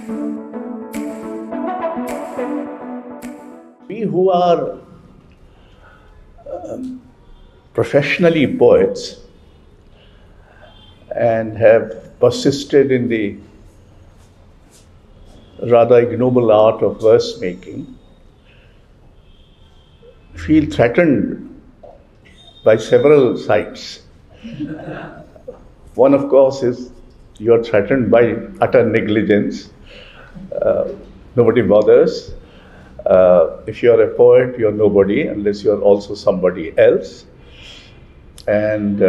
We who are professionally poets and have persisted in the rather ignoble art of verse making feel threatened by several sides. One, of course, is you're threatened by utter negligence. Nobody bothers. If you're a poet, you're nobody unless you're also somebody else. And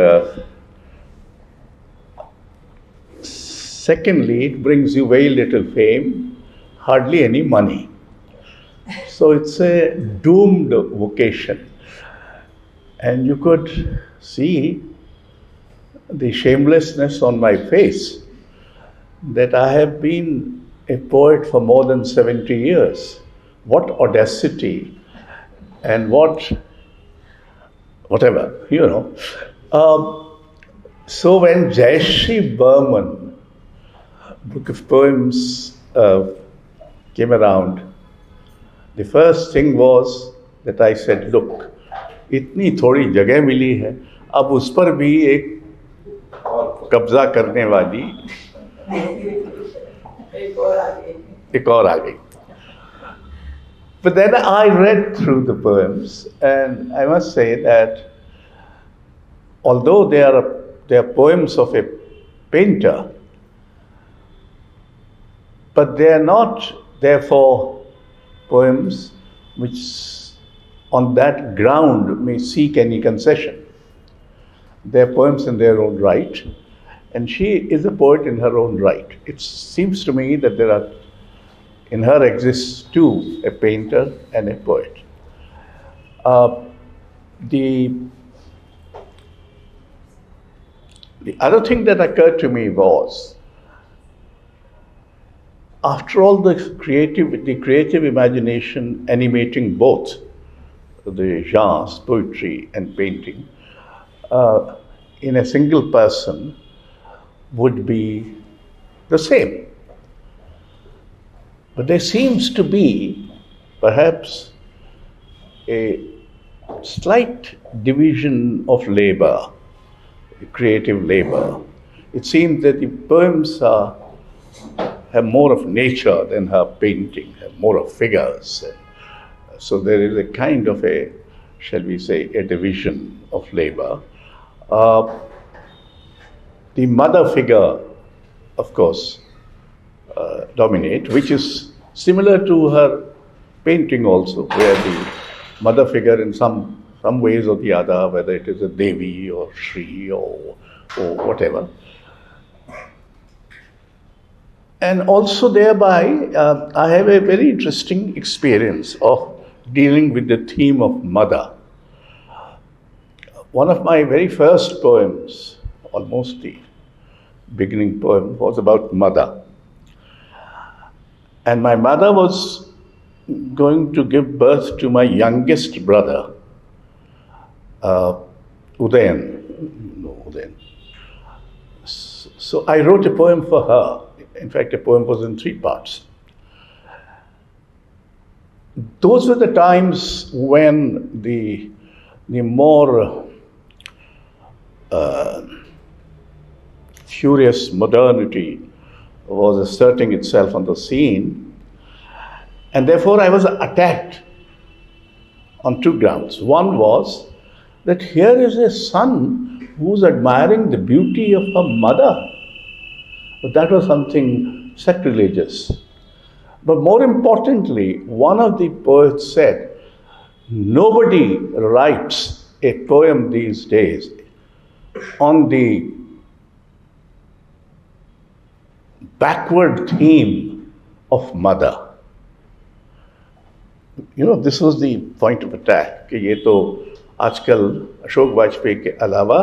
secondly, it brings you very little fame, hardly any money. So it's a doomed vocation. And you could see the shamelessness on my face that I have been a poet for more than 70 years. What audacity and whatever, you know. So when Jayasri Burman, book of poems, came around, the first thing was that I said, look, इतनी थोड़ी जगह मिली है, अब उस पर भी एक कब्जा करने वाली एक और आ गई. But then I read through the poems, and I must say that although they are poems of a painter, but they are not therefore poems which on that ground may seek any concession. They are poems in their own right, and she is a poet in her own right. It seems to me that in her exists too a painter and a poet. The other thing that occurred to me was, after all, the creative imagination animating both the genres, poetry and painting, in a single person would be the same. But there seems to be perhaps a slight division of labor, creative labor. It seems that the poems have more of nature than her painting, have more of figures. So there is a kind of a, shall we say, a division of labor. The mother figure, of course, dominate, which is similar to her painting also, where the mother figure in some ways or the other, whether it is a Devi or Shri or whatever. And also thereby, I have a very interesting experience of dealing with the theme of mother. One of my very first poems, almost the beginning poem, was about mother. And my mother was going to give birth to my youngest brother, Udayan. So I wrote a poem for her. In fact, the poem was in 3 parts. Those were the times when the more furious modernity was asserting itself on the scene, and therefore I was attacked on 2 grounds. One was that here is a son who's admiring the beauty of her mother. But that was something sacrilegious. But more importantly, one of the poets said, nobody writes a poem these days on the backward theme of mother. You know, this was the point of attack, कि ये तो आजकल अशोक वाजपेयी के अलावा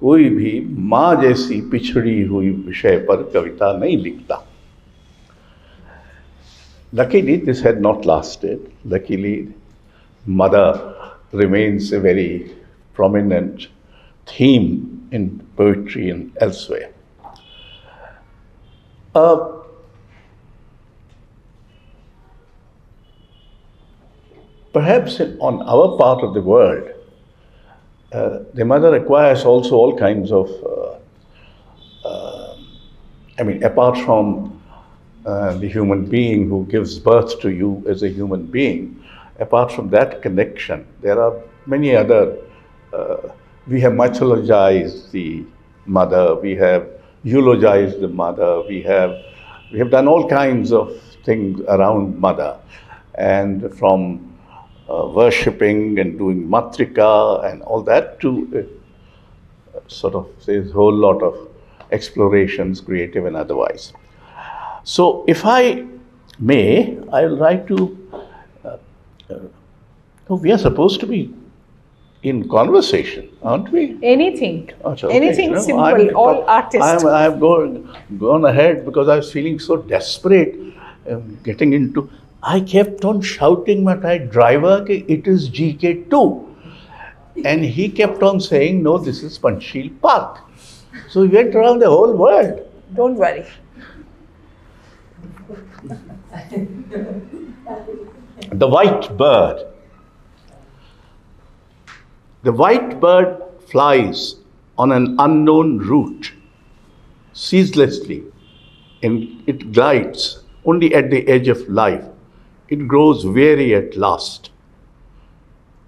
कोई भी माँ जैसी पिछड़ी हुई विषय पर कविता नहीं लिखता. Luckily, this had not lasted. Luckily, mother remains a very prominent theme in poetry and elsewhere. perhaps on our part of the world, the mother requires also all kinds of, apart from the human being who gives birth to you as a human being, apart from that connection, there are many other, we have mythologized the mother, we have eulogized the mother, we have done all kinds of things around mother, and from worshipping and doing matrika and all that to sort of there's a whole lot of explorations, creative and otherwise. So if I may, I will write to, we are supposed to be in conversation, aren't we? Anything. Okay. Anything No, simple, all artists. I've gone ahead because I was feeling so desperate getting into. I kept on shouting at my driver, it is GK2. And he kept on saying, no, this is Panchsheel Park. So we went around the whole world. Don't worry. The white bird. The white bird flies on an unknown route, ceaselessly, and it glides only at the edge of life. It grows weary at last.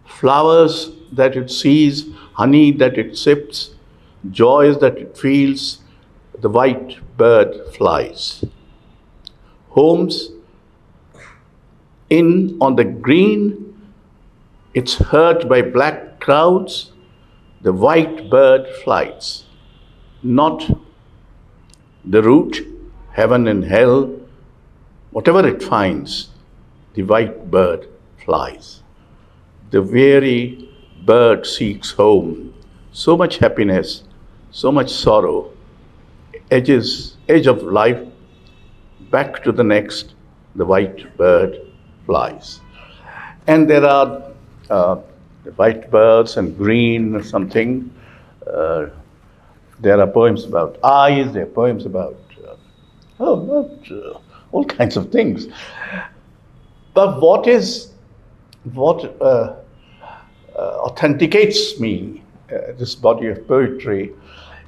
Flowers that it sees, honey that it sips, joys that it feels, the white bird flies. Homes in on the green, it's hurt by black crowds, the white bird flies. Not the route, heaven and hell, whatever it finds, the white bird flies. The weary bird seeks home. So much happiness, so much sorrow, edge of life, back to the next, the white bird flies. And there are the white birds and green or something. There are poems about eyes, there are poems about all kinds of things. But what authenticates me, this body of poetry,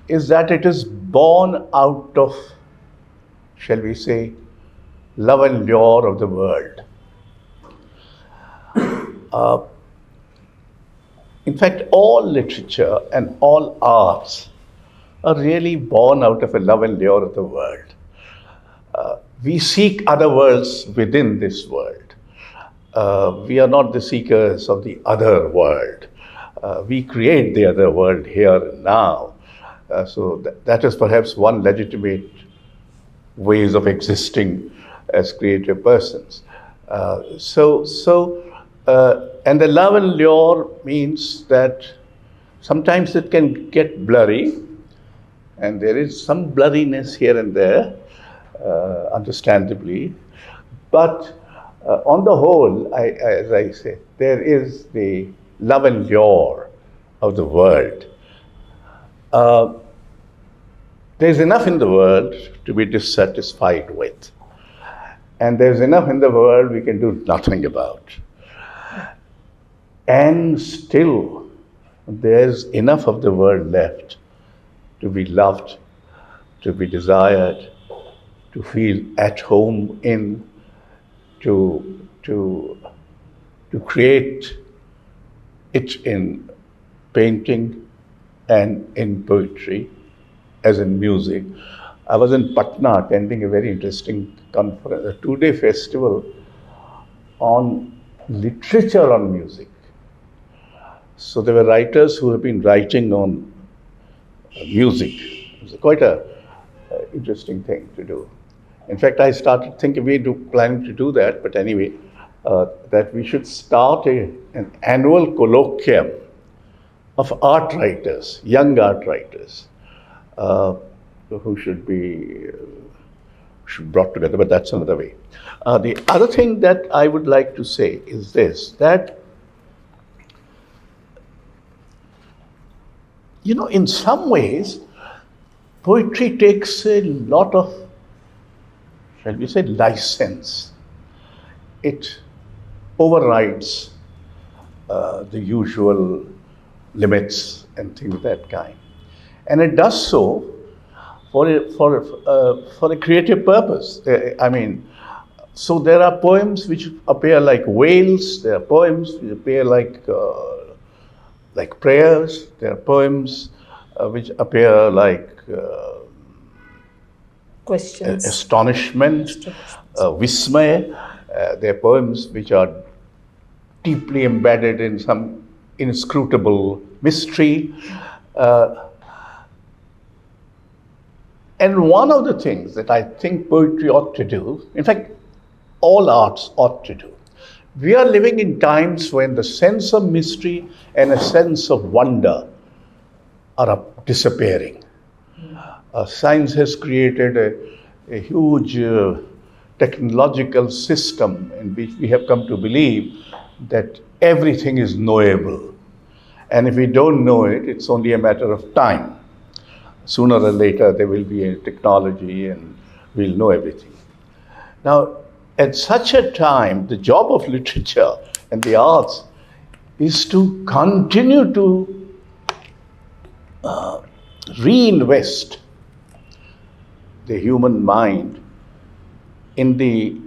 is that it is born out of, shall we say, love and lure of the world. In fact, all literature and all arts are really born out of a love and lure of the world. We seek other worlds within this world. We are not the seekers of the other world. We create the other world here and now. So that is perhaps one legitimate ways of existing as creative persons. And the love and lure means that sometimes it can get blurry, and there is some blurriness here and there, understandably. But on the whole, as I say, there is the love and lure of the world. There's enough in the world to be dissatisfied with. And there's enough in the world we can do nothing about. And still, there's enough of the world left to be loved, to be desired, to feel at home in, to create it in painting and in poetry, as in music. I was in Patna attending a very interesting conference, a 2-day festival on literature on music. So there were writers who have been writing on music. It was quite an interesting thing to do. In fact, I started thinking, planning to do that, but anyway, that we should start an annual colloquium of art writers, young art writers, who should be brought together, but that's another way. The other thing that I would like to say is this, that, in some ways, poetry takes a lot of, shall we say, license. It overrides the usual limits and things of that kind. And it does so for a creative purpose. I mean, so there are poems which appear like wails, there are poems which appear like prayers, there are poems which appear like questions, astonishment, vismay. There are poems which are deeply embedded in some inscrutable mystery. And one of the things that I think poetry ought to do, in fact, all arts ought to do, we are living in times when the sense of mystery and a sense of wonder are disappearing. Science has created a huge technological system in which we have come to believe that everything is knowable. And if we don't know it, it's only a matter of time. Sooner or later, there will be a technology and we'll know everything. Now, at such a time, the job of literature and the arts is to continue to reinvest the human mind in the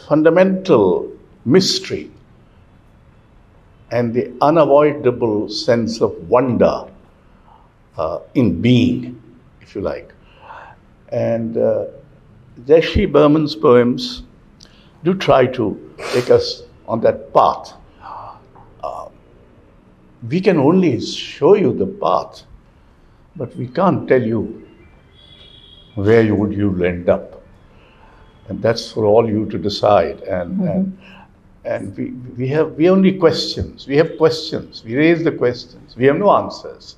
fundamental mystery and the unavoidable sense of wonder in being, if you like. And Jayasri Burman's poems do try to take us on that path. We can only show you the path, but we can't tell you where you'll end up. And that's for all you to decide. And we only questions. We have questions. We raise the questions. We have no answers.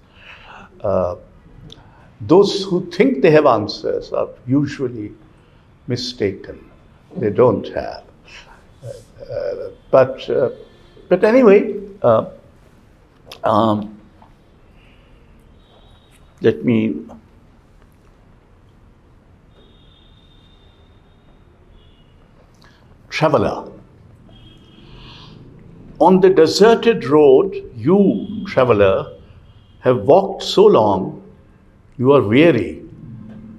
Those who think they have answers are usually mistaken. They don't have. But anyway, let me traveler. On the deserted road, you, traveler, have walked so long, you are weary,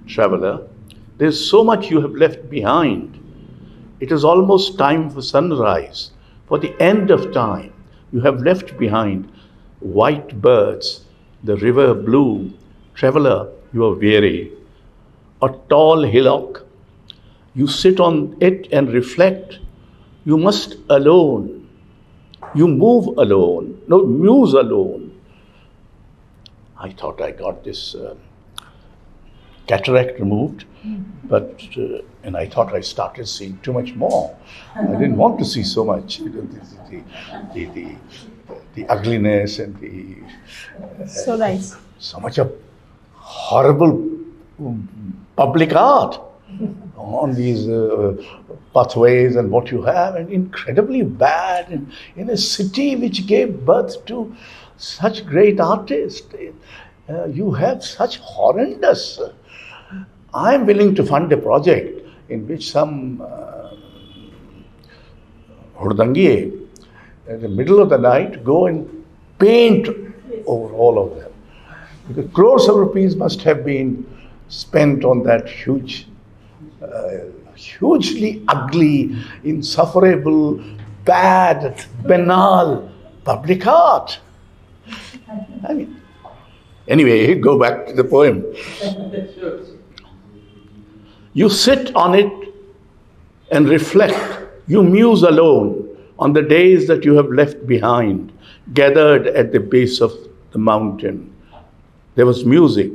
traveler. There is so much you have left behind. It is almost time for sunrise, for the end of time. You have left behind white birds, the river blue. Traveler, you are weary. A tall hillock, you sit on it and reflect. You must alone. You move alone, no, muse alone. I thought I got this cataract removed, but and I thought I started seeing too much more. I didn't want to see so much, the ugliness and the so nice. So much of horrible public art on these pathways and what you have, and incredibly bad in a city which gave birth to such great artists. You have such horrendous. I am willing to fund a project in which some Hurdangiye in the middle of the night go and paint over all of them. Because crores of rupees must have been spent on that hugely ugly, insufferable, bad, banal public art. I mean, anyway, go back to the poem. You sit on it and reflect. You muse alone on the days that you have left behind, gathered at the base of the mountain. There was music,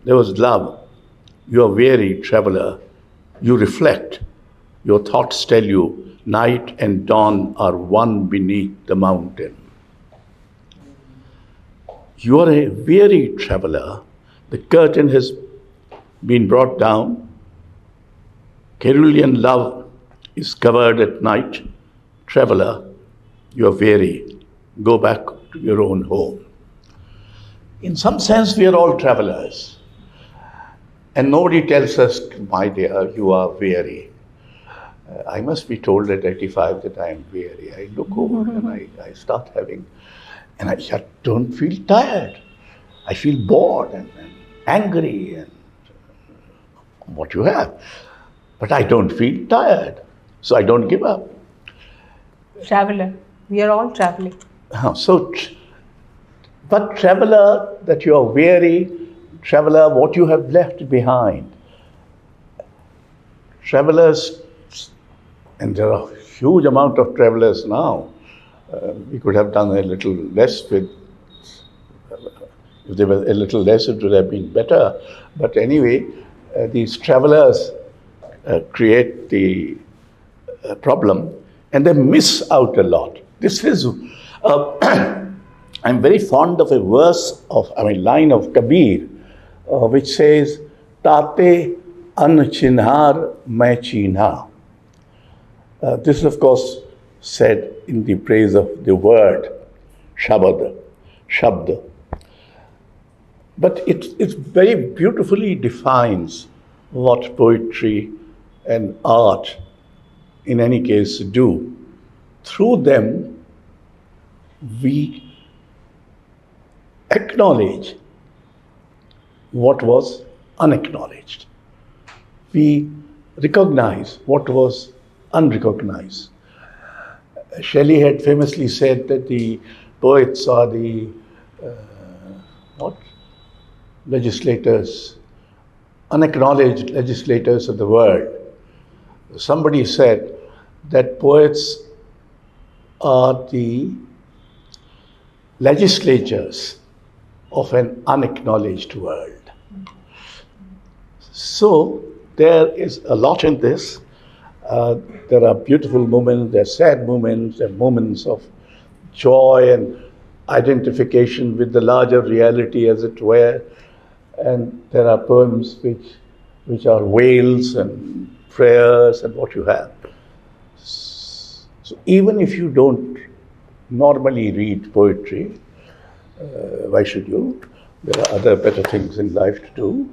there was love. You are weary, traveler. You reflect. Your thoughts tell you night and dawn are one beneath the mountain. You are a weary traveler. The curtain has been brought down. Cerulean love is covered at night. Traveler, you are weary. Go back to your own home. In some sense, we are all travelers. And nobody tells us, my dear, you are weary. I must be told at 85 that I am weary. I look over and I start having, and I just don't feel tired. I feel bored and angry and what you have. But I don't feel tired. So I don't give up. Traveler. We are all traveling. But traveler, that you are weary, traveler, what you have left behind. Travelers, and there are a huge amount of travelers now. We could have done a little less with, if they were a little less, it would have been better. But anyway, these travelers create the problem, and they miss out a lot. This is, I'm very fond of a line of Kabir, which says, "Tate an chinhar main chinha." This is, of course, said in the praise of the word, shabda. But it very beautifully defines what poetry and art, in any case, do. Through them, we acknowledge what was unacknowledged. We recognize what was unrecognized. Shelley had famously said that the poets are the legislators, unacknowledged legislators of the world. Somebody said that poets are the legislatures of an unacknowledged world. So there is a lot in this. There are beautiful moments, there are sad moments, there are moments of joy and identification with the larger reality, as it were. And there are poems which are wails and prayers and what you have. So even if you don't normally read poetry, why should you? There are other better things in life to do.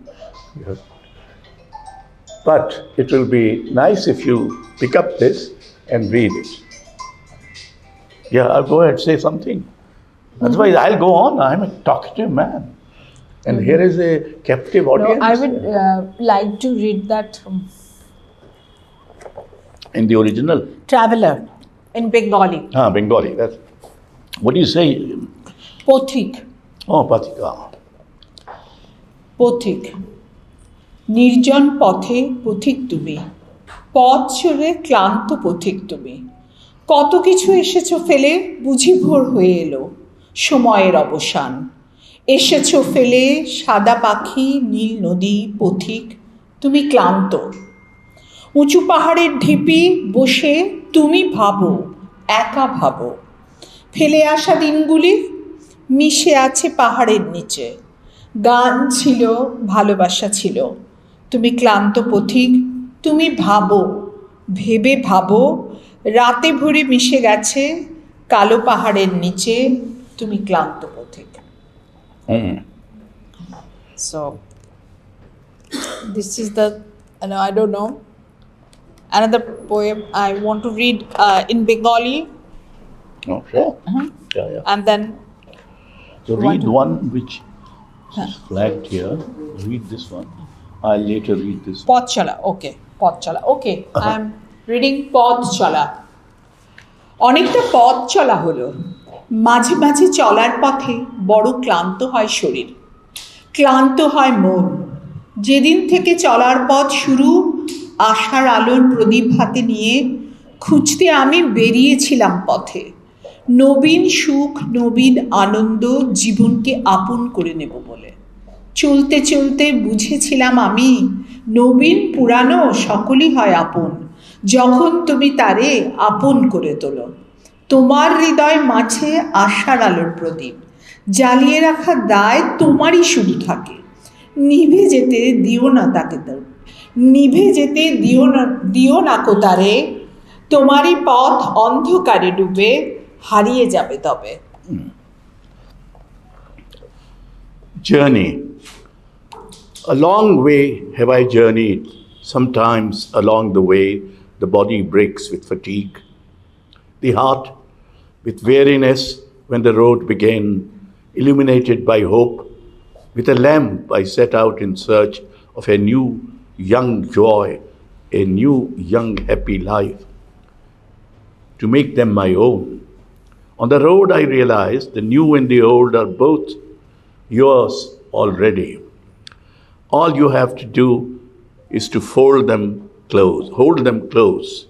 But it will be nice if you pick up this and read it. Yeah, I'll go ahead, say something. Otherwise, I'll go on. I'm a talkative man. And here is a captive audience. No, I would like to read that. In the original? Traveler, in Bengali. Bengali. What do you say? Pothik. Oh, Pathika. পথিক নির্জন পথে পথিক তুমি পথ চলে ক্লান্ত পথিক তুমি কত কিছু এসেছো ফেলে বুঝি ভোর হয়ে এলো সময়ের অবসান এসেছো ফেলে সাদা পাখি নীল নদী পথিক তুমি ক্লান্ত উঁচু পাহাড়ের ঢিপি বসে তুমি ভাবো একা ভাবো ফেলে আসা দিনগুলি মিশে আছে পাহাড়ের নিচে গান ছিল ভালোবাসা ছিল তুমি ক্লান্ত পথিক তুমি ভাবো ভেবে ভাবো রাতে ভরে মিশে গেছে কালো পাহাড়ের নিচে তুমি ক্লান্ত পথিক So this is the I don't know another poem I want to read in Bengali. Oh, sure. Yeah. And then So read one which is flagged here. Read this one. I'll later read this one. পথ চলা ওকে পথ চলা okay I am reading পথ চলা অনেকটা পথ চলা হলো মাঝে মাঝে চলার পথে বড় ক্লান্ত হয় শরীর ক্লান্ত হয় মন যেদিন থেকে চলার পথ শুরু আশার আলোর প্রদীপ হাতে নিয়ে খুঁজতে আমি বেরিয়েছিলাম পথে নবীন সুখ নবীন আনন্দ জীবনকে আপন করে নেব বলে চলতে চলতে বুঝেছিলাম আমি নবীন পুরানো সকলই হয় আপন যখন তুমি তারে আপন করে তোলো তোমার হৃদয় মাঝে আশার আলোর প্রদীপ জ্বালিয়ে রাখা দায় তোমারই শুরু থাকে নিভে যেতে দিও না তাকে নিভে যেতে দিও না কোতারে তোমারই পথ অন্ধকারে ডুবে হারিয়ে যাবে তবে Journey. A long way have I journeyed. Sometimes along the way the body breaks with fatigue, the heart with weariness when the road began, illuminated by hope. With a lamp I set out in search of a new young joy, a new young happy life, to make them my own. On the road I realized the new and the old are both yours already. All you have to do is to hold them close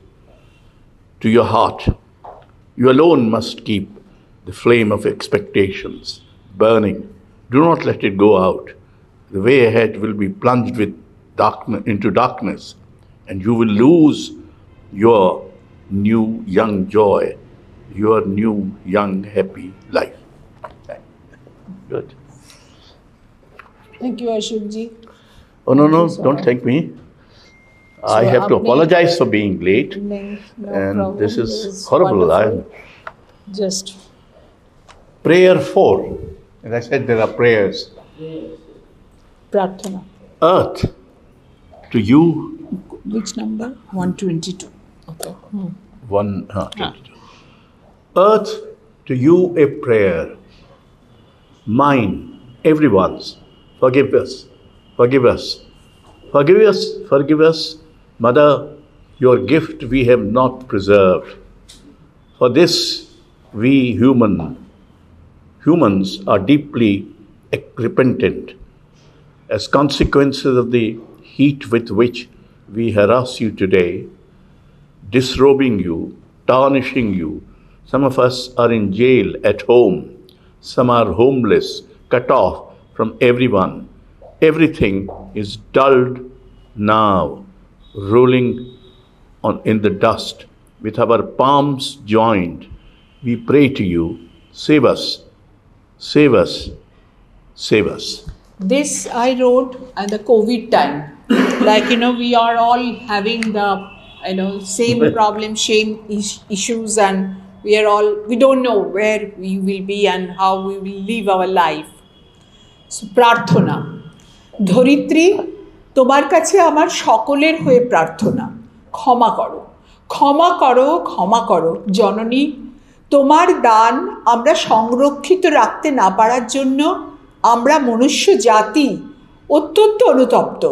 to your heart. You alone must keep the flame of expectations burning. Do not let it go out. The way ahead will be plunged with into darkness, and you will lose your new young joy, your new young happy life. Good. Thank you, Ashok ji. Oh, no, Thank you so don't much. thank me. I So, have to आपने- apologize for being late. No And problem. this It is was horrible. wonderful. Just Prayer 4. As I said, there are prayers. Prarthana. Earth, to you, Which number? 122. Okay. 122. Earth, to you a prayer. Mine, everyone's. Forgive us. Forgive us. Forgive us. Forgive us. Mother, your gift we have not preserved. For this, we humans are deeply repentant. As consequences of the heat with which we harass you today, disrobing you, tarnishing you, some of us are in jail at home, some are homeless, cut off from everyone. Everything is dulled now, rolling in the dust. With our palms joined, we pray to you, save us, save us, save us. This I wrote at the COVID time. Like, we are all having the, same problem, same issues, and we don't know where we will be and how we will live our life. So, প্রার্থনা ধরিত্রী, তোমার কাছে আমার সকলের হয়ে প্রার্থনা, ক্ষমা করো, ক্ষমা করো, ক্ষমা করো জননী। তোমার দান আমরা সংরক্ষিত রাখতে না পারার জন্য আমরা মনুষ্য জাতি অত্যন্ত অনুতপ্ত।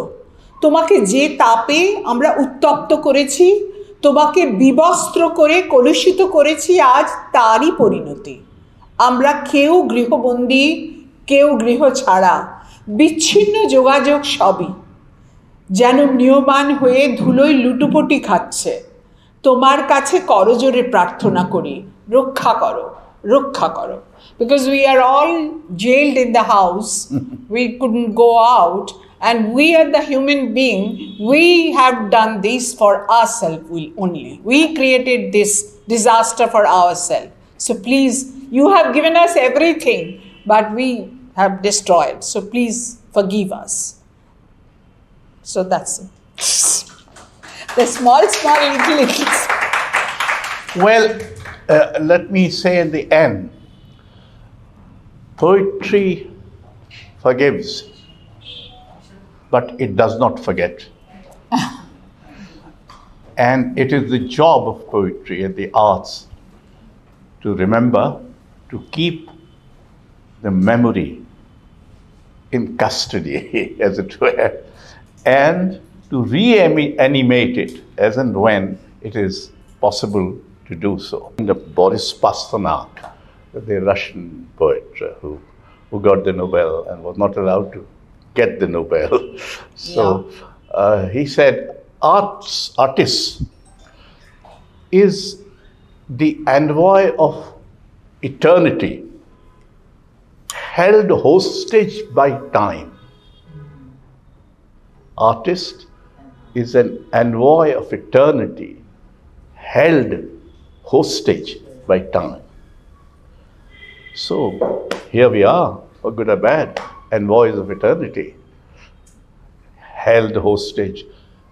তোমাকে যে তাপে আমরা উত্তপ্ত করেছি, তোমাকে বিবস্ত্র করে কলুষিত করেছি, আজ তারই পরিণতি। আমরা কেউ গৃহবন্দী, কেউ গৃহ ছাড়া, বিচ্ছিন্ন যোগাযোগ সবই যেন নিয়মান হয়ে ধুলোয় লুটোপুটি খাচ্ছে। তোমার কাছে করজোরে প্রার্থনা করি, রক্ষা করো, রক্ষা করো। Because we are all jailed in the house, we couldn't go out, and we are the human being, we have done this for ourselves only. We created this disaster for ourselves. So please, you have given us everything, but we have destroyed. So please forgive us. So that's it. The small little. Well, let me say in the end, poetry forgives, but it does not forget. And it is the job of poetry and the arts to remember, to keep the memory in custody, as it were, and to reanimate it as and when it is possible to do so. Boris Pasternak, the Russian poet who got the Nobel and was not allowed to get the Nobel. So he said, artist is the envoy of eternity, held hostage by time. Artist is an envoy of eternity, held hostage by time. So here we are, for good or bad, envoys of eternity, held hostage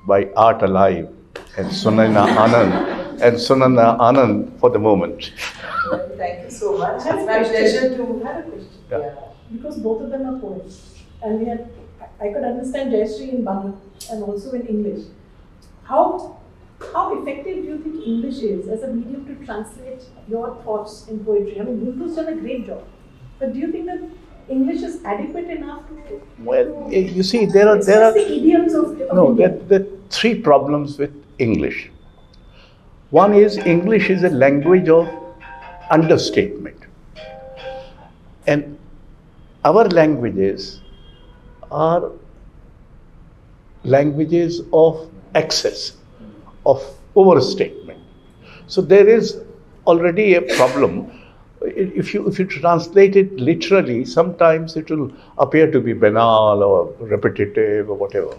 by art alive and Sunana Anand for the moment. Thank you so much. I have It's a my question. pleasure to. I have a question. Yeah. Because both of them are poets, and I could understand Jayasri in Bangla and also in English. How how effective do you think English is as a medium to translate your thoughts in poetry? I mean, Gulku's done a great job, but do you think that English is adequate enough to? Well, you see, there are the idioms of India. there are three problems with English. One is English is a language of understatement, and our languages are languages of excess, of overstatement. So there is already a problem. If you translate it literally, sometimes it will appear to be banal or repetitive or whatever.